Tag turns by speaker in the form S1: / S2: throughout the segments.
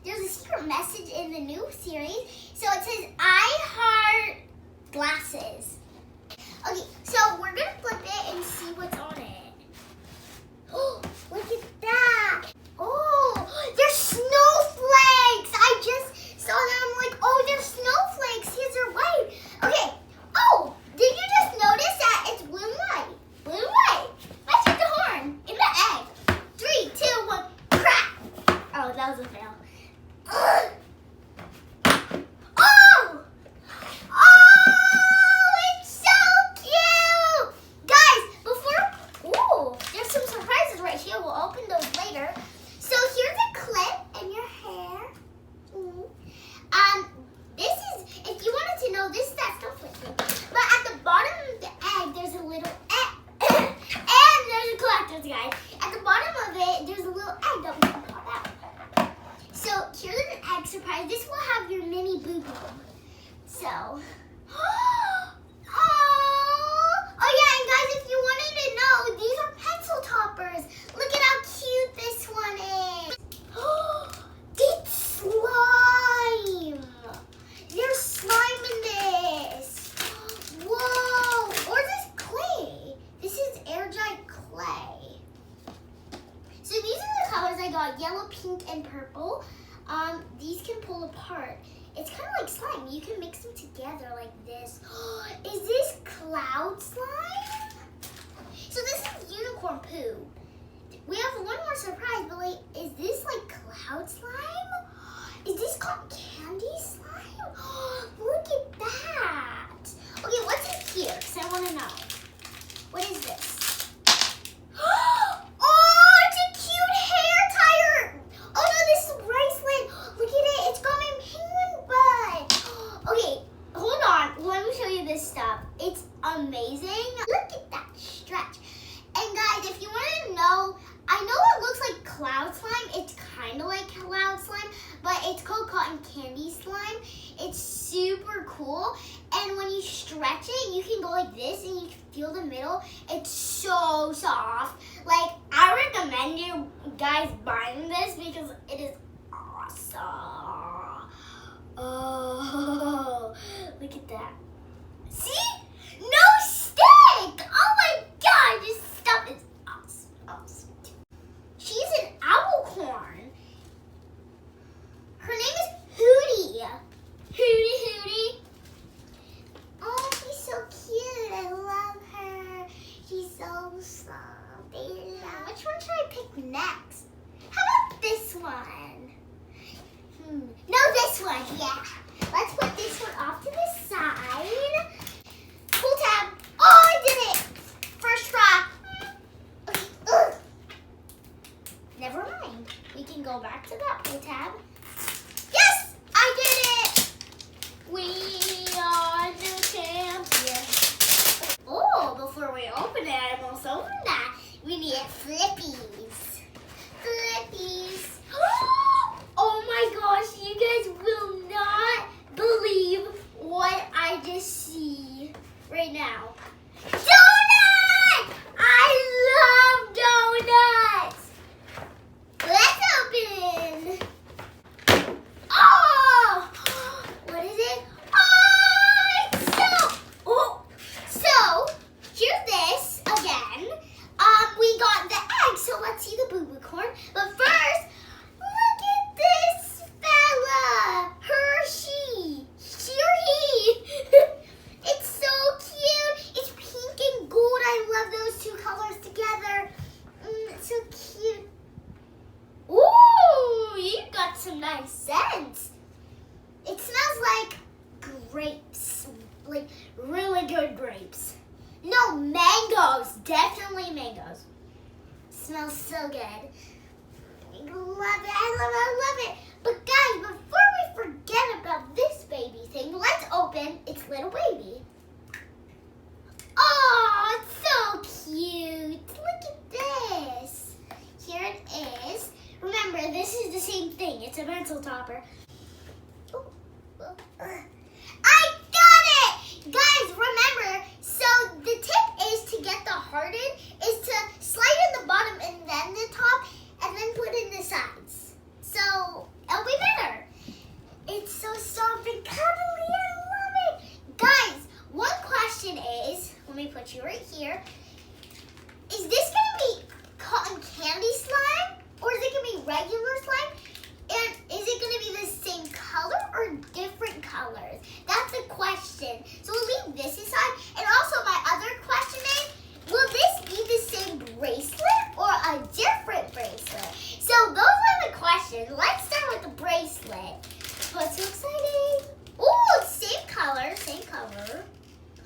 S1: there's a secret message in the new series. So it says, I heart glasses. Okay, so we're gonna flip it and see what's on it. Oh, look at that. Oh, there's snowflakes. I just saw them. I'm like, oh, there's snowflakes. These are white. Okay. Oh, did you just notice that it's blue and white? Blue and white. Let's hit the horn in the egg. 3, 2, 1, crack. Oh, that was a fail. Oh! Oh, it's so cute! Guys, ooh, there's some surprises right here. We'll open those later. So here's a clip in your hair. This is, if you wanted to know, this is that snowflake thing. But at the bottom of the egg, there's a little egg. And there's a collector's guide. At the bottom of it, there's a little egg that we can pop out. So here's an egg surprise. This will have your mini boo-boo. So, oh yeah, and guys, if you wanted to know, these are pencil toppers. Look at how cute this one is. It's slime. There's slime in this. Whoa, or this clay. This is air dried clay. So these are the colors I got, yellow, pink, and purple. These can pull apart. It's kind of like slime. You can mix them together like this. Is this cloud slime? So this is unicorn poo. We have one more surprise, but like, is this like cloud slime? Is this called candy slime? Look at that. Okay, what's in here? Because I want to know. What is this? Oh, it's a cute hair tire. Oh no, this is a bracelet. Look at it. It's got my penguin butt. Okay, hold on. Let me show you this stuff. It's amazing. Look at that stretch. And guys, if you want to know, I know it looks like cloud slime. It's kind of like cloud slime, but it's called cotton candy slime. It's super cool. And when you stretch it, you can go like this and you can feel the middle. It's so soft. Like, I recommend you guys buying this because it is awesome. Oh, look at that. See? No stick! Oh my god, this stuff is awesome. She's an owl-corn. Her name is Hootie. Hootie. Oh, she's so cute. I love her. She's so soft. Which one should I pick next? How about this one? No, this one. Yeah. Let's put this one off to the side. Pull tab. Oh, I did it. First try. Okay. Ugh. Never mind. We can go back to that pull tab. Yes, I did it. We are the champions. Oh, before we open it, I almost opened that. We need flippies. Flippies. Oh my gosh, you guys will not believe what I just see right now. Donut! I love donuts! Let's open. Oh! What is it? So here's this again. We got the egg, so let's see the boo-boo corn. But first, look at this fella. She or he. It's so cute. It's pink and gold. I love those two colors together. It's so cute. Ooh, you got some nice scents. It smells like grapes, like really good grapes. No, mangoes, definitely mangoes. Smells so good. I love it. But guys, before we forget about this baby thing, let's open its little baby. Oh, it's so cute. Look at this. Here it is. Remember, this is the same thing. It's a pencil topper. I got it! Guys, remember, so the tip is to get the hardened is to slide in the bottom and then the top and then put in the sides. So it'll be better. bracelet or a different bracelet? So those are the questions. Let's start with the bracelet. What's so exciting? Oh, it's same color, same color.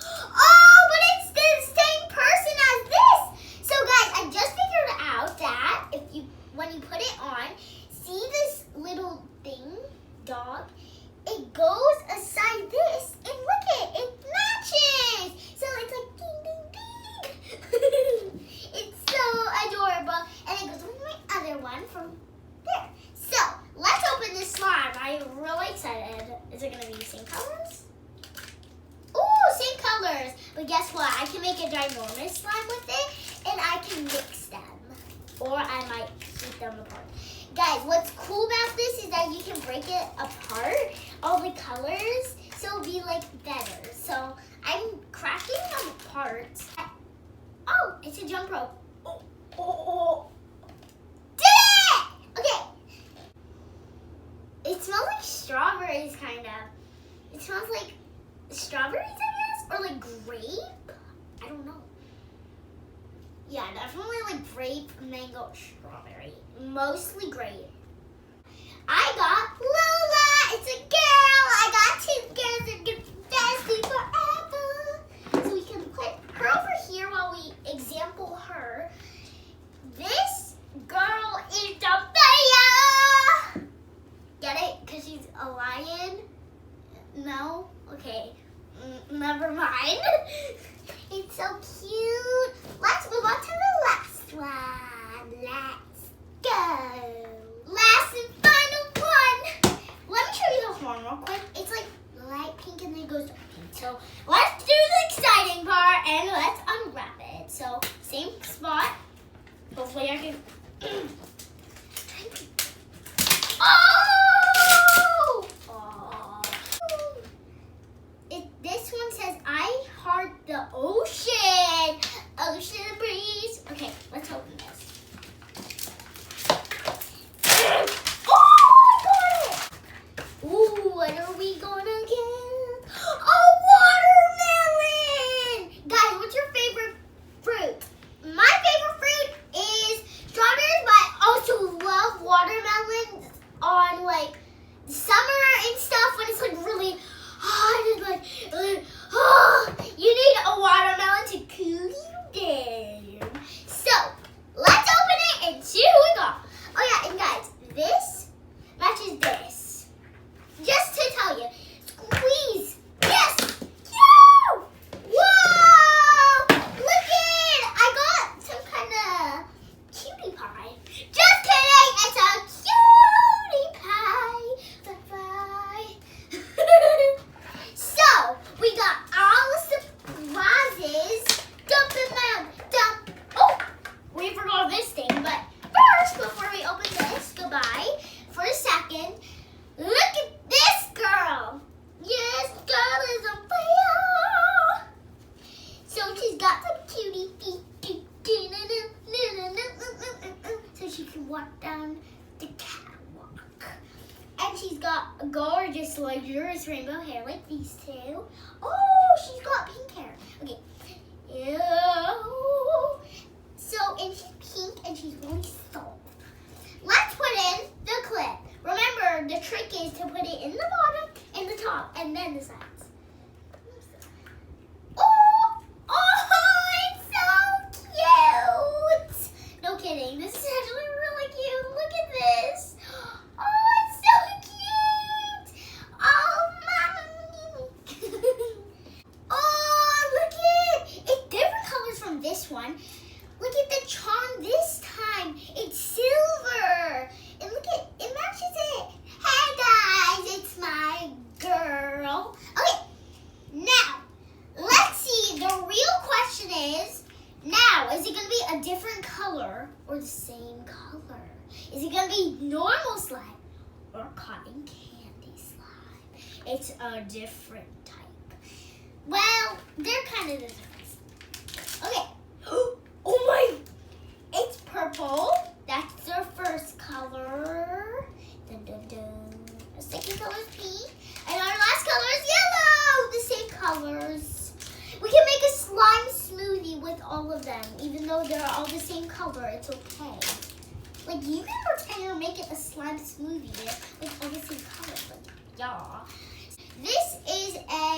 S1: Oh, but it's the same person as this. So guys, I just figured out that when you put it on, see this little thing, dog? It goes aside this, and look it matches. So it's like ding, ding, ding. It's so adorable, and it goes with my other one from there. So let's open this slime. I'm really excited. Is it gonna be the same colors? Ooh, same colors. But guess what? I can make a ginormous slime with it, and I can mix them, or I might keep them apart. Guys, what's cool about this is that you can break it apart, all the colors, so it'll be like better. So I'm cracking them apart. Oh, it's a jump rope. Oh. Did it! Okay. It smells like strawberries, kind of. It smells like strawberries, I guess, or like grape. I don't know. Yeah, definitely like grape, mango, strawberry. Mostly grape. I got Lola. It's a girl. I got two girls that get bestie forever. So we can put her over here while we example her. This girl is the fire. Get it? Because she's a lion? No? Okay. Never mind. It's so cute. Let's move on to the last one. Let's go. Last and final one. Let me show you the horn real quick. It's like light pink and then it goes dark pink. So let's do the exciting part and let's unwrap it. So same spot. Hopefully I can. Oh! This one says, I heart the ocean. Ocean breeze. Okay, let's open this. Oh, I got it. Ooh, what are we gonna get? A watermelon. Guys, what's your favorite fruit? My favorite fruit is strawberries, but I also love watermelons on like summer and stuff when it's like really hot and like, you need a watermelon to cool you down. So let's open it and see who we got. Oh yeah, and guys, this matches this. Just to tell you, squeeze. Yes. Yeah. Whoa! Look it! I got some kind of cutie pie. Just kidding! It's a cutie pie. Bye-bye. So, we got all the surprises. Dump them out. Dump. Oh, we forgot this thing. But first, before we open this, goodbye. For a second, look at this girl. Yes, girl is a fire. So she's got some cutie feet. So she can walk down the catwalk. And she's got a gorgeous, luxurious rainbow hair like these two. Oh, she's got pink hair. Okay. Ew. So, and she's pink and she's really soft. Let's put in the clip. Remember, the trick is to put it in the bottom and the top and then the sides. Oh, it's so cute. No kidding. This is actually really cute. Look at this. Oh, it's so cute. Oh, Mama. Oh, look at it. It's different colors from this one. Look at the charm this time. It's silver. And look at it matches it. Hey guys, it's my girl. Okay, now let's see. The real question is, now, is it going to be a different color or the same color? Is it going to be normal slime or cotton candy slime? It's a different type. Well, they're kind of the difference. Okay. Oh my, it's purple. That's their first color. Dun, dun, dun. The second color is pink. And our last color is yellow. The same colors. We can make a slime smoothie with all of them, even though they're all the same same color, it's okay. Like, you can pretend you're making a slime smoothie, like, all the same color. Like, yeah. This is a